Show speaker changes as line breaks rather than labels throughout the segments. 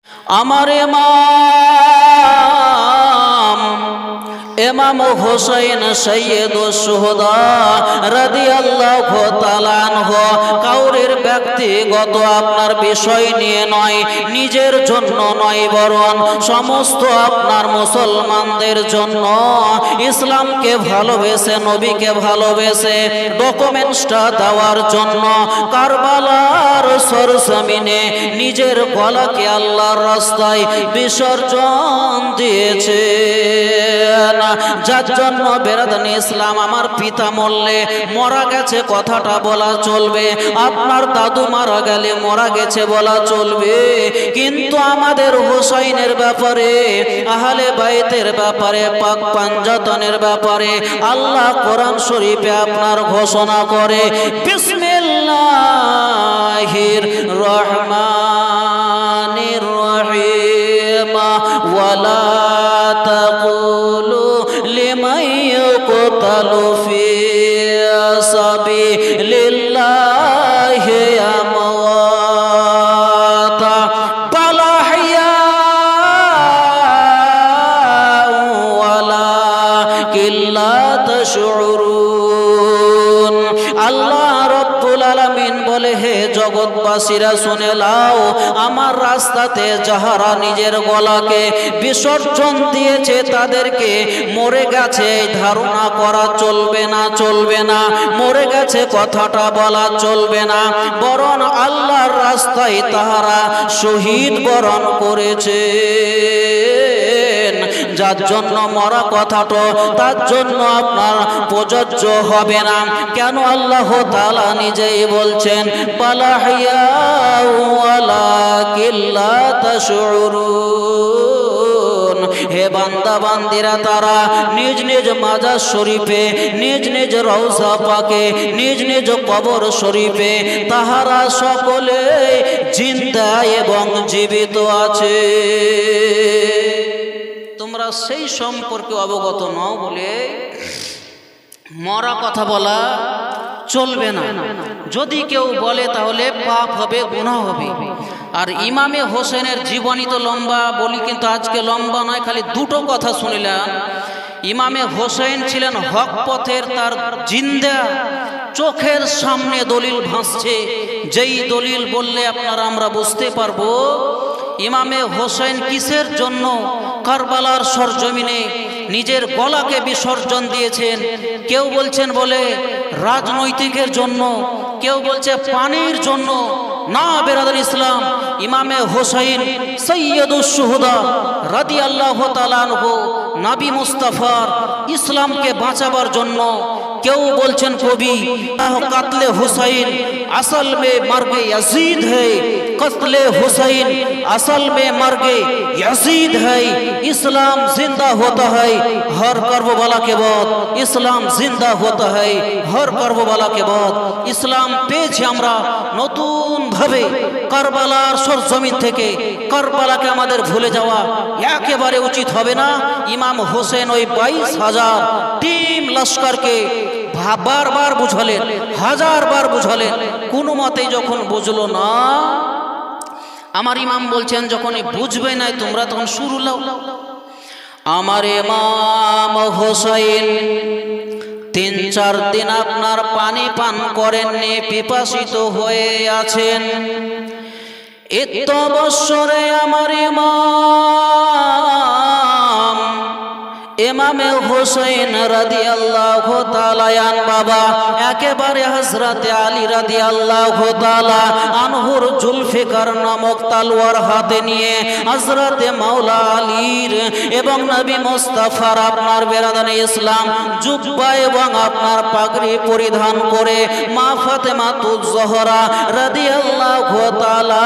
আমার ইমাম হুসাইন সৈয়দুশ শুহাদা রাদিয়াল্লাহু তাআলা আনহু কাউরের ব্যক্তিগত আপনার বিষয় নিয়ে নয়, নিজের জন্য নয়, বরং সমস্ত আপনার মুসলমানদের জন্য ইসলামকে ভালোবেসে, নবীকে ভালোবেসে ডকুমেন্টসটা দেওয়ার জন্য কারবালার সরজমিনে নিজের গলাকে আল্লাহর রাস্তায় বিসর্জন দিয়েছে। যার জন্য বেরাদানি ইসলাম, আমার পিতা মরলে মরা গেছে কথাটা বলা চলবে, আপনার দাদু মারা গেলে মরা গেছে বলা চলবে, কিন্তু আমাদের হুসাইনের ব্যাপারে, আহলে বাইতের ব্যাপারে, পাক পাঞ্জাতনের ব্যাপারে আল্লাহ কোরআন শরীফে আপনার ঘোষণা করে, বিসমিল্লাহির রহমানির রহিম, ওয়ালা তাকুলু লিমান ইউকতালু ফি সাবিলিল্লাহি আমওয়াতা বাল আহইয়াউ ওয়ালাকিন লা তাশউরুন। আল্লাহ রব্বুল আলামিন বলে, হে জগৎবাসীরা শুনে লাও, আমার রাস্তাতে যাহারা নিজের গলাকে বিসর্জন দিয়েছে তাদেরকে মরে গেছে ধারণা করা চলবে না, চলবে না, মরে গেছে কথাটা বলা চলবে না, বরং আল্লাহর রাস্তায় তাহারা শহীদ বরণ করেছে। যার জন্য মরা কথাটা তার জন্য আপনার প্রযোজ্য হবে না। কেন? আল্লাহ তাআলা নিজেই বলছেন, বালাহিয়াউ ওয়ালাকিন লা তাশউরুন। হে বান্দা বান্দিরা, তারা নিজ নিজ মাজার শরীফে, নিজ নিজ রওজা পাকে, নিজ নিজ কবর শরীফে তাহারা সকলে জিন্দা এবং জীবিত আছে। তোমরা সেই সম্পর্কে অবগত নও বলে মরা কথা বলা চলবে না। যদি কেউ বলে তাহলে পাপ হবে, গুনাহ হবে। আর ইমামে হোসেনের জীবনী তো লম্বা বলি, কিন্তু আজকে লম্বা নয়, খালি দুটো কথা শুনিলাম। ইমামে হোসেন ছিলেন হক পথের, তার জিন্দা চোখের সামনে দলিল ভাসছে, যেই দলিল বললে আপনারা আমরা বুঝতে পারবো ইমামে হোসেন কিসের জন্য কারবালার সরজমিনে নিজের গলাকে বিসর্জন দিয়েছেন। কেউ বলছেন বলে রাজনৈতিকের জন্য, কেউ বলছে পানির জন্য। না বেরাদার ইসলাম, ইমামে হোসেন সৈয়দুশ শুহাদা রাদিয়াল্লাহু তাআলা আনহু নবী মুস্তাফার ইসলামকে বাঁচাবার জন্য। কেউ বলছেন কবি, কাতলে হুসাইন আসল মে মর্গে ইয়াজিদ है, कत्ले हुसैन असल में मर्गे यजीद है। इस्लाम जिंदा होता है हर करबला के बाद, इस्लाम जिंदा होता है हर करबला के बाद। इस्लाम পেয়েছি আমরা নতুন ভাবে কারবালার সরজমিন থেকে। কারবালাকে আমাদের ভুলে যাওয়া একেবারে উচিত হবে না। ইমাম হোসেন ওই 22,000 টিম লস্করকে বারবার বুঝালেন, হাজারবার বুঝালেন, কোনো মতেই যখন বুঝলো না, আমার ইমাম বলছেন যখনই বুঝবে না তোমরা তখন শুরু লাও। আমার ইমাম হোসেন 3-4 দিন আপনার পানি পান করেননি, পিপাসিত হয়ে আছেন। এত বৎসরে আমার ইমাম ইমামে হোসেন রাদিয়াল্লাহু তাআলা আন বাবা একেবারে হযরতে আলী রাদিয়াল্লাহু তাআলা আনহুর জুলফিকার নামক তলোয়ার হাতে নিয়ে হযরতে মাওলা আলীর এবং নবী মুস্তাফার আপনার বেরাদানে ইসলাম জুব্বা এবং আপনার পাগড়ি পরিধান করে মা ফাতেমাতুজ জোহরা রাদিয়াল্লাহু তাআলা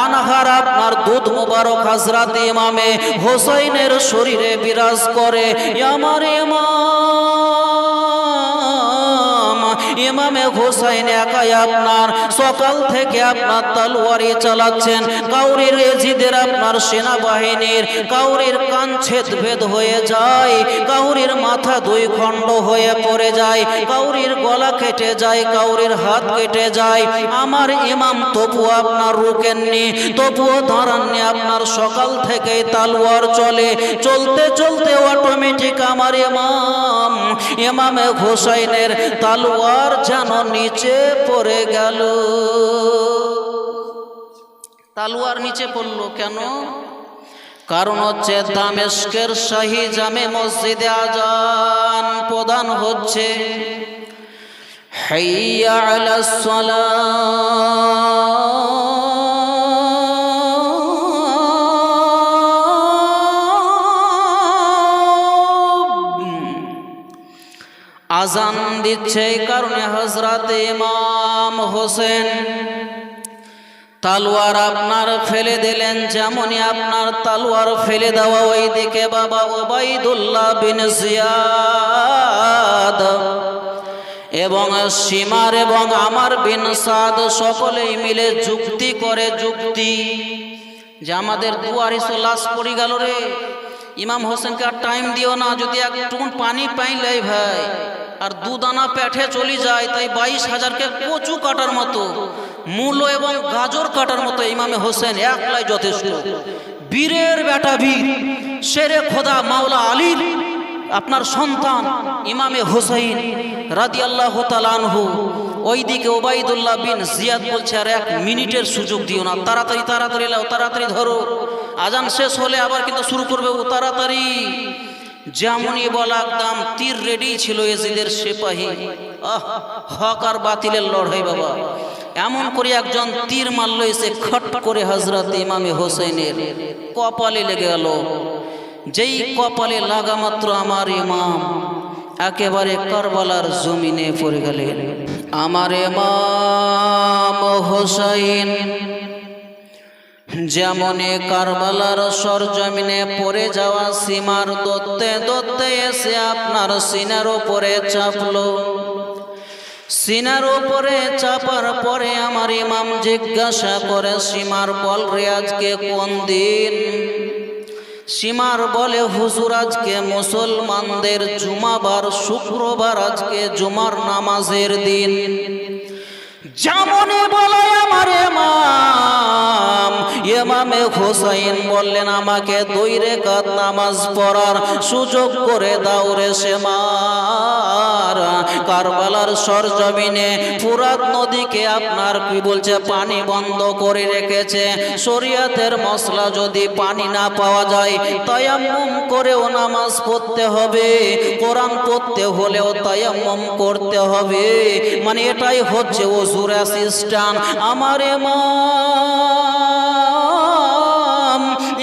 আনহার আপনার দুধ মুবারক হযরতে ইমামে হোসেনের শরীরে বিরাজ করে। আমার ইমাম ইমামে হোসাইন একাই আপনার সকাল থেকে আপনার তলোয়ারি চালাচ্ছেন। কাউরির এজিদের আপনার সেনাবাহিনীর কাউরির কান ছেদভেদ হয়ে যায়, কাউরির মাথা দুই খণ্ড হয়ে পড়ে যায়, কাউরির গলা কেটে যায়, কাউরির হাত কেটে যায়। আমার ইমাম তবুও আপনার রুকেননি, তবুও দাঁড়াননি। আপনার সকাল থেকে তলোয়ার চলে, চলতে চলতে অটোমেটিক আমার ইমামে হোসাইনের তলোয়ার যেন নিচে পড়ে গেল। তলোয়ার নিচে পড়লো কেন? কারণ হচ্ছে দামেস্কের শাহী জামে মসজিদে আজান প্রদান হচ্ছে, হাইয়া আলাস সালাহ, আজান দিচ্ছে। এই কারণে হযরত ইমাম হোসেন তলোয়ার আপনার ফেলে দিলেন। যেমনই আপনার তলোয়ার ফেলে দেওয়া, ওইদিকে বাবা ওবাইদুল্লাহ বিন জিয়াদ এবং সীমার এবং আমার বিন সাদ সকলেই মিলে যুক্তি করে, যুক্তি যে আমাদের দুয়ারিশ লাশ পড়ে গেল রে, ইমাম হোসেনকে আর টাইম দিও না, যদি একটু পানি পাইলে ভাই আর দুদানা পেটে চলে যায়, তাই 22,000কে কচু কাটার মতো, মূলো এবং গাজর কাটার মতো ইমামে হোসেন একলাই যথেষ্ট। বীরের বেটা বীর, শেরে খোদা মাওলা আলীর আপনার সন্তান ইমামে হোসাইন রাদিয়াল্লাহু তাআলা আনহু। ওইদিকে ওবাইদুল্লাহ বিন জিয়াদ বলছে আর 1 মিনিটের সুযোগ দিও না, তাড়াতাড়ি তাড়াতাড়ি লাও, তাড়াতাড়ি ধরো, আজান শেষ হলে আবার কিন্তু শুরু করবে ও তাড়াতাড়ি। যেমনই বলা একদম তীর রেডি ছিল এজিদের সিপাহী। হক আর বাতিলের লড়াই বাবা, এমন করে একজন তীর মারল, এসে খট করে হযরত ইমামে হোসেনের কপালে লেগে গেল। যেই কপালে লাগা মাত্র আমার ইমাম একেবারে কারবালার জমিনে পড়ে গেলেন। আমার ইমাম হোসেন যেমনে কারবালার সরজমিনে পড়ে যাওয়া সীমার দত্তে দত্তে এসে আপনার সিনার উপরে চাপলো। সিনার উপরে চাপার পরে আমার ইমাম জিজ্ঞাসা করে, সীমার বল রে আজকে কোন দিন? সীমার বলে, হুজুর আজকে মুসলমানদের জুমাবার, শুক্রবার, আজকে জুমার নামাজের দিন। যেমনই বলে আমার ইমামে হোসাইন বললেন, আমাকে 2 রাকাত নামাজ পড়ার সুযোগ করে দাও রে সেমার। কারবালার সরজমিনে ফুরাত নদীকে আপনার কি বলছে পানি বন্ধ করে রেখেছে। শরীয়তের মসলা যদি পানি না পাওয়া যায় তায়াম্মুম করেও নামাজ পড়তে হবে, কোরআন পড়তে হলেও তায়াম্মুম করতে হবে। মানে এটাই হচ্ছে ওযুর অ্যাসিস্ট্যান্ট। আমার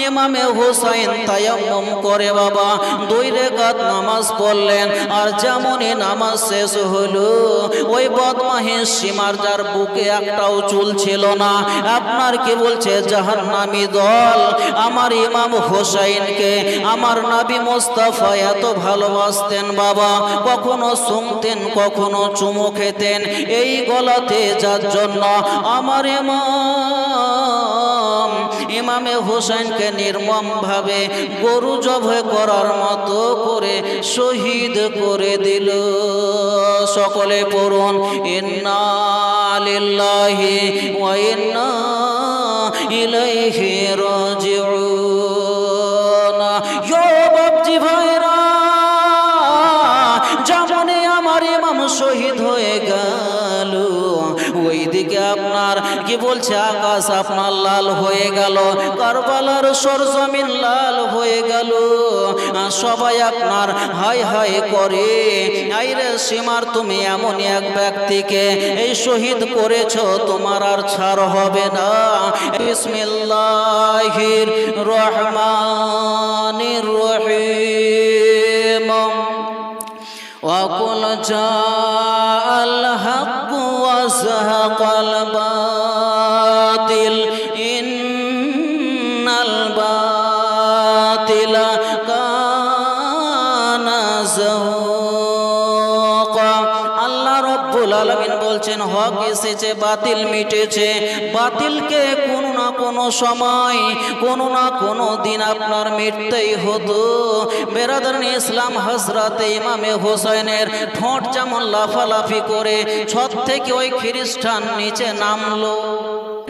ইমামে হোসাইন তায়াম্মুম করে বাবা 2 রাকাত নামাজ পড়লেন। আর যেমনই নামাজ শেষ হলো, ওই বদমাহিস সীমার যার বুকে একটাও চুল ছিল না, আপনার কি বলছে জাহান্নামী দল আমার ইমাম হোসাইনকে আমার নবী মুস্তাফা এত ভালোবাসতেন বাবা, কখনো শুনতেন কখনো চুমু খেতেন, এই গলাতে যার জন্য আমার ইমামে হোসেনকে নির্মম ভাবে গরু জবাই করার মতো করে শহীদ করে দিল। সকলে পড়ুন ইন্না লিল্লাহি ওয়া ইন্না ইলাইহি রাজিউন। ইয়ো বাপজি ভাইরা, যেমনে আমার ইমাম শহীদ হয়ে গেল, ওইদিকে আপনার কি বলছে আকাশ আপনার লাল হয়ে গেল, কারবালার সরজমিন লাল হয়ে গেল। সবাই আপনার হাই হাই করে, আইরে সীমার তুমি এমন এক ব্যক্তিকে এই শহীদ করেছো, তোমার আর ছাড় হবে না। বিসমিল্লাহির রহমানির রহিম। وقل جاء الحق وزهق الباطل إن الباطل كان زهوقا। আল্লাহ রব্বুল আলামিন বলছেন হক এসেছে, বাতিল মিটেছে। বাতিলকে কোনো না কোনো সময় কোনো না কোনো দিন আপনার মিটতেই হতো। বেরাদার ইসলাম, হযরতে ইমামে হোসেনের ঠোঁট যেমন লাফালাফি করে, ছত থেকে ওই খ্রিস্টান নিচে নামলো।